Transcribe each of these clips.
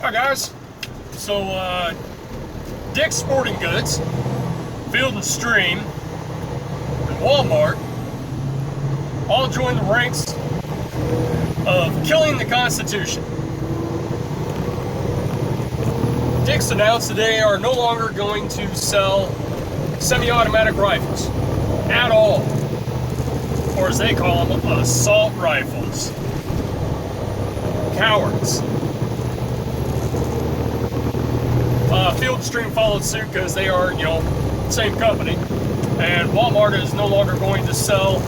Hi guys. So Dick's Sporting Goods, Field and Stream, and Walmart all joined the ranks of killing the Constitution. Dick's announced that they are no longer going to sell semi-automatic rifles at all, or as they call them, assault rifles. Cowards. Field and Stream followed suit because they are, same company. And Walmart is no longer going to sell,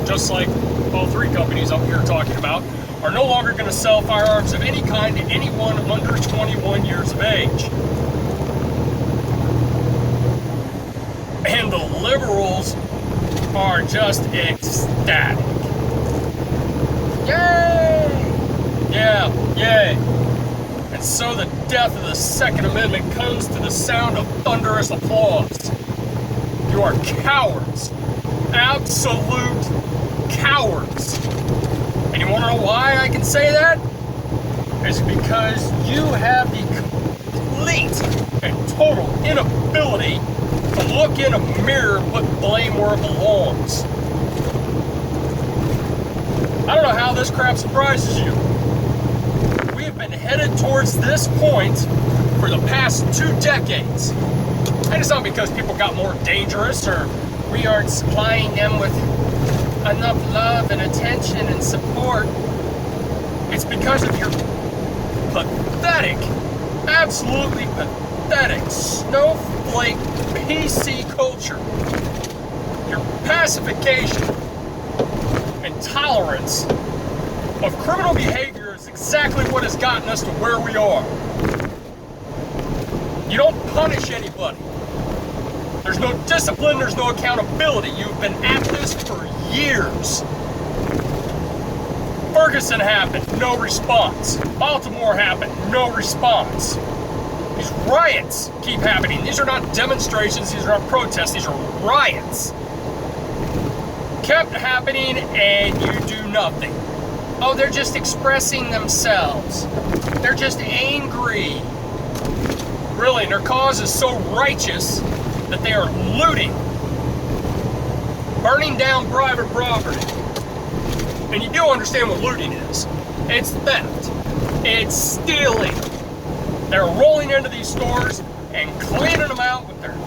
just like all three companies I'm here talking about, are no longer going to sell firearms of any kind to anyone under 21 years of age. And the liberals are just ecstatic. Yay! Yeah, yay. And so the death of the Second Amendment comes to the sound of thunderous applause. You are cowards. Absolute cowards. And you want to know why I can say that? It's because you have the complete and total inability to look in a mirror and put blame where it belongs. I don't know how this crap surprises you. We have been headed towards this point for the past 2 decades. And it's not because people got more dangerous or we aren't supplying them with enough love and attention and support. It's because of your pathetic, absolutely pathetic, snowflake PC culture. Your pacification and tolerance of criminal behavior is exactly what has gotten us to where we are. You don't punish anybody. There's no discipline, there's no accountability. You've been at this for years. Ferguson happened, no response. Baltimore happened, no response. These riots keep happening. These are not demonstrations, these are not protests, these are riots. Kept happening and you do nothing. Oh, they're just expressing themselves. They're just angry. Really, their cause is so righteous that they are looting, burning down private property. And you do understand what looting is. It's theft. It's stealing. They're rolling into these stores and cleaning them out with their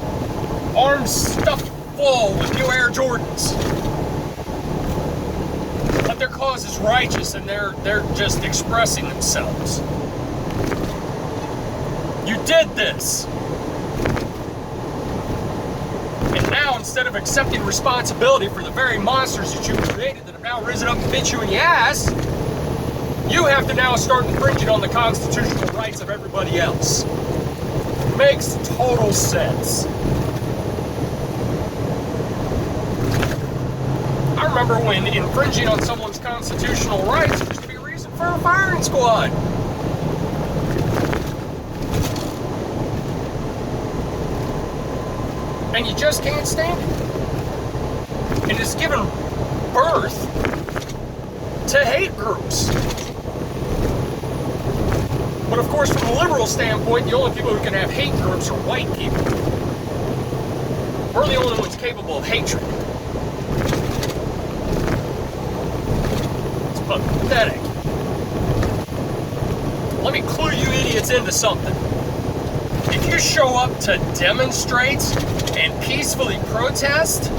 arms stuffed full with new Air Jordans. But their cause is righteous and they're just expressing themselves. You did this. And now, instead of accepting responsibility for the very monsters that you created that have now risen up to bit you in the ass, you have to now start infringing on the constitutional rights of everybody else. Makes total sense. I remember when infringing on someone's constitutional rights used to be a reason for a firing squad. And you just can't stand it. And it's given birth to hate groups. But of course, from a liberal standpoint, the only people who can have hate groups are white people. We're the only ones capable of hatred. It's pathetic. Let me clue you idiots into something. If you show up to demonstrate and peacefully protest,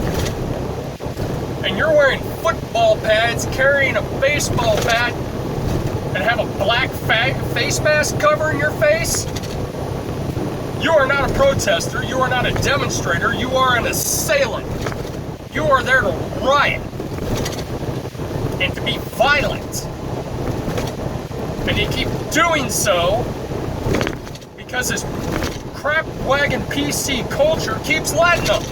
and you're wearing football pads, carrying a baseball bat, and have a black face mask covering your face, you are not a protester, you are not a demonstrator, you are an assailant. You are there to riot and to be violent. And you keep doing so because this crap wagon PC culture keeps letting them.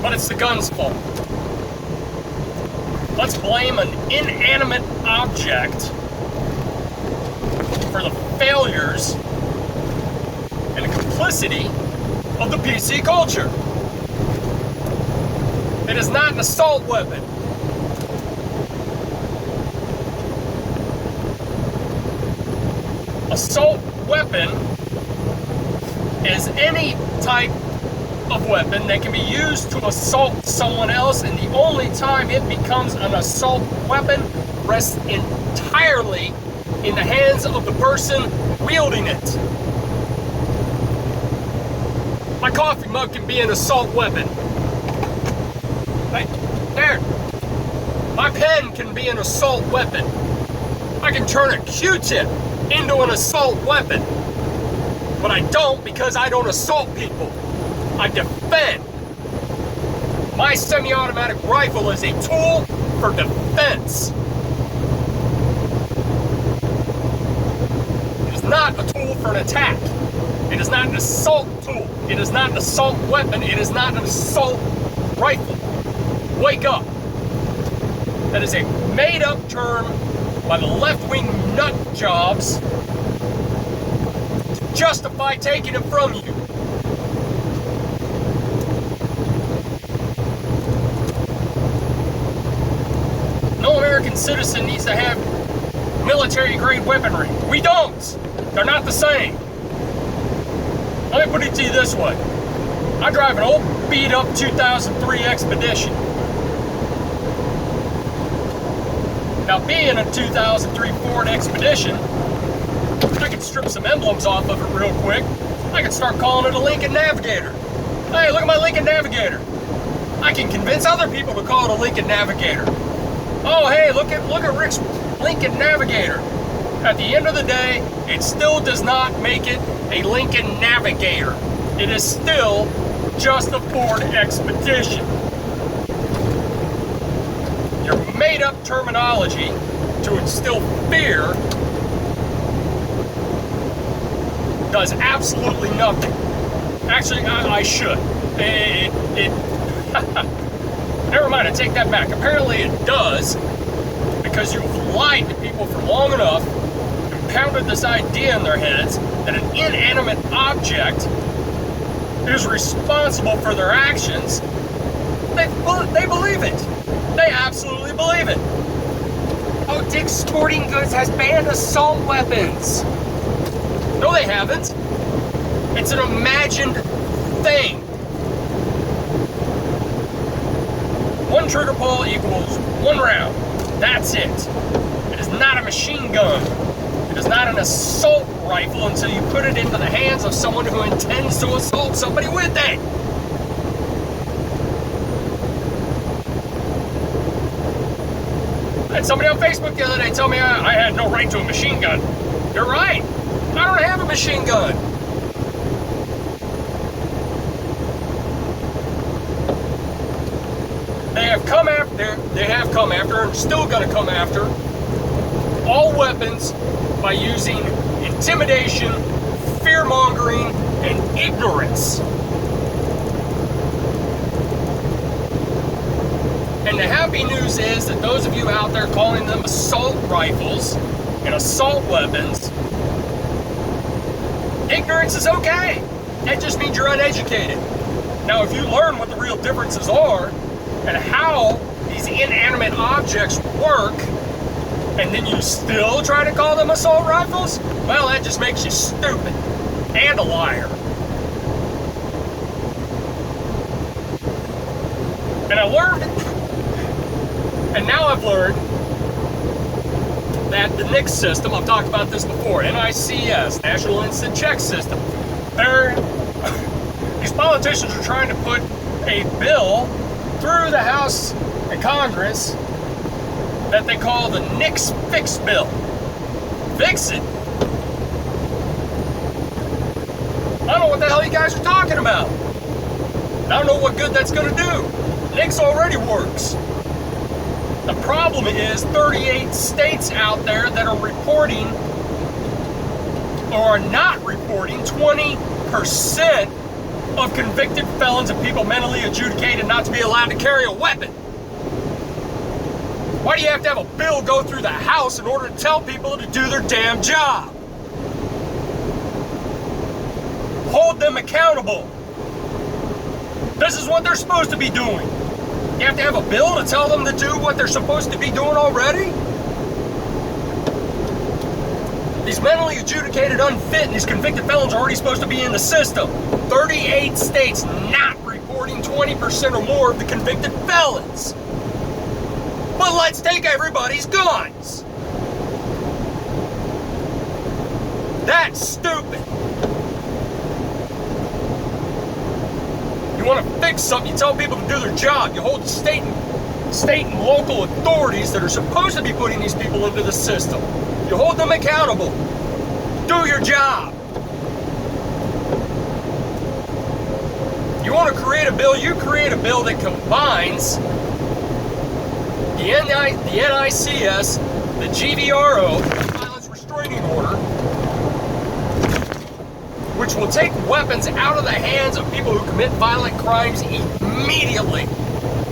But it's the gun's fault. Let's blame an inanimate object for the failures and the complicity of the PC culture. It is not an assault weapon. assault weapon is any type of weapon that can be used to assault someone else, and the only time it becomes an assault weapon rests entirely in the hands of the person wielding it. My coffee mug can be an assault weapon. Right there. My pen can be an assault weapon. I can turn a Q-tip into an assault weapon. But I don't, because I don't assault people. I defend. My semi-automatic rifle is a tool for defense. It is not a tool for an attack. It is not an assault tool. It is not an assault weapon. It is not an assault rifle. Wake up. That is a made-up term by the left-wing nut jobs to justify taking it from you. No American citizen needs to have military-grade weaponry. We don't. They're not the same. Let me put it to you this way. I drive an old beat-up 2003 Expedition. Now, being a 2003 Ford Expedition, I can strip some emblems off of it real quick. I can start calling it a Lincoln Navigator. Hey, look at my Lincoln Navigator. I can convince other people to call it a Lincoln Navigator. Oh, hey, look at Rick's Lincoln Navigator. At the end of the day, it still does not make it a Lincoln Navigator. It is still just a Ford Expedition. Your made-up terminology to instill fear does absolutely nothing. Actually, I should. Never mind, I take that back. Apparently it does, because you've lied to people for long enough, pounded this idea in their heads that an inanimate object is responsible for their actions. They believe it. They absolutely believe it. Oh, Dick's Sporting Goods has banned assault weapons. No, they haven't. It's an imagined thing. One trigger pull equals one round. That's it. It is not a machine gun. It is not an assault rifle until you put it into the hands of someone who intends to assault somebody with it. I had somebody on Facebook the other day tell me I had no right to a machine gun. You're right. I don't have a machine gun. They have come after, and still going to come after, all weapons by using intimidation, fear-mongering, and ignorance. And the happy news is that those of you out there calling them assault rifles and assault weapons, ignorance is okay. That just means you're uneducated. Now, if you learn what the real differences are and how these inanimate objects work, and then you still try to call them assault rifles, well, that just makes you stupid and a liar. And I learned, and now I've learned that the NICS system, I've talked about this before, NICS, National Instant Check System, these politicians are trying to put a bill through the House and Congress that they call the NICS Fix Bill. Fix it? I don't know what the hell you guys are talking about. I don't know what good that's going to do. NICS already works. The problem is 38 states out there that are reporting or are not reporting 20% of convicted felons and people mentally adjudicated not to be allowed to carry a weapon. Why do you have to have a bill go through the House in order to tell people to do their damn job? Hold them accountable. This is what they're supposed to be doing. You have to have a bill to tell them to do what they're supposed to be doing already? These mentally adjudicated unfit and these convicted felons are already supposed to be in the system. 38 states not reporting 20% or more of the convicted felons. But let's take everybody's guns. That's stupid. You want to fix something, you tell people to do their job. You hold the state and local authorities that are supposed to be putting these people into the system. You hold them accountable. Do your job. You want to create a bill, you create a bill that combines the NICS, the GVRO, the Violence Restraining Order, which will take weapons out of the hands of people who commit violent crimes immediately.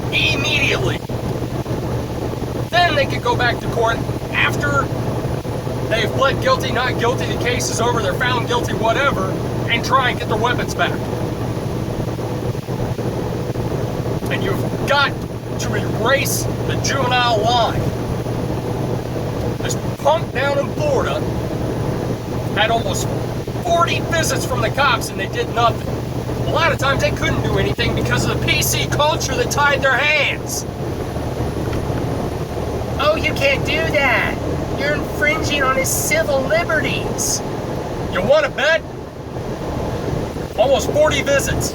Immediately. Then they could go back to court after they've pled guilty, not guilty, the case is over, they're found guilty, whatever, and try and get their weapons back. And you've got to erase the juvenile line. This punk down in Florida had almost 40 visits from the cops and they did nothing. A lot of times they couldn't do anything because of the PC culture that tied their hands. Oh, you can't do that. You're infringing on his civil liberties. You want to bet? Almost 40 visits.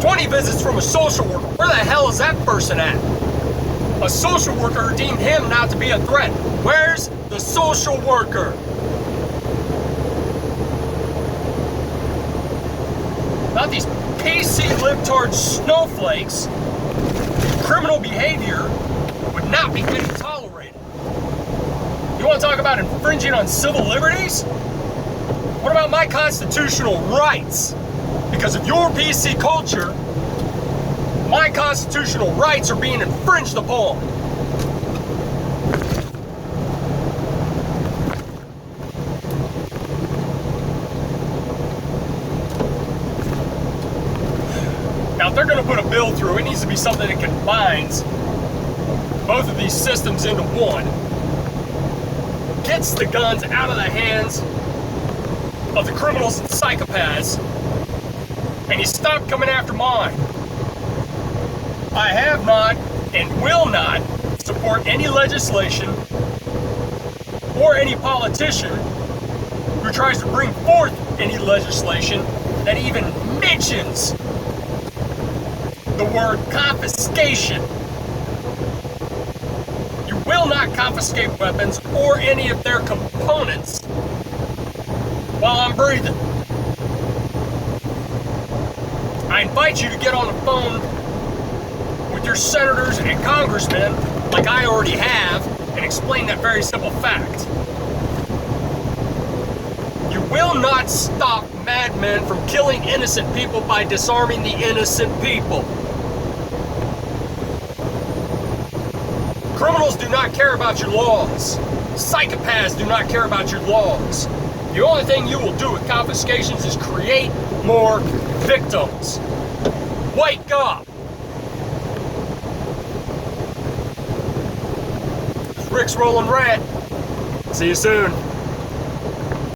20 visits from a social worker. Where the hell is that person at? A social worker deemed him not to be a threat. Where's the social worker? Not these PC libtard snowflakes. Criminal behavior would not be getting tolerated. You want to talk about infringing on civil liberties? What about my constitutional rights? Because of your PC culture, my constitutional rights are being infringed upon. Now, if they're going to put a bill through, it needs to be something that combines both of these systems into one. Gets the guns out of the hands of the criminals and psychopaths, and you stop coming after mine. I have not and will not support any legislation or any politician who tries to bring forth any legislation that even mentions the word confiscation. You will not confiscate weapons or any of their components while I'm breathing. I invite you to get on the phone with your senators and congressmen, like I already have, and explain that very simple fact. You will not stop madmen from killing innocent people by disarming the innocent people. Criminals do not care about your laws. Psychopaths do not care about your laws. The only thing you will do with confiscations is create more victims. Wake up! Rick's Rolling Rant. See you soon.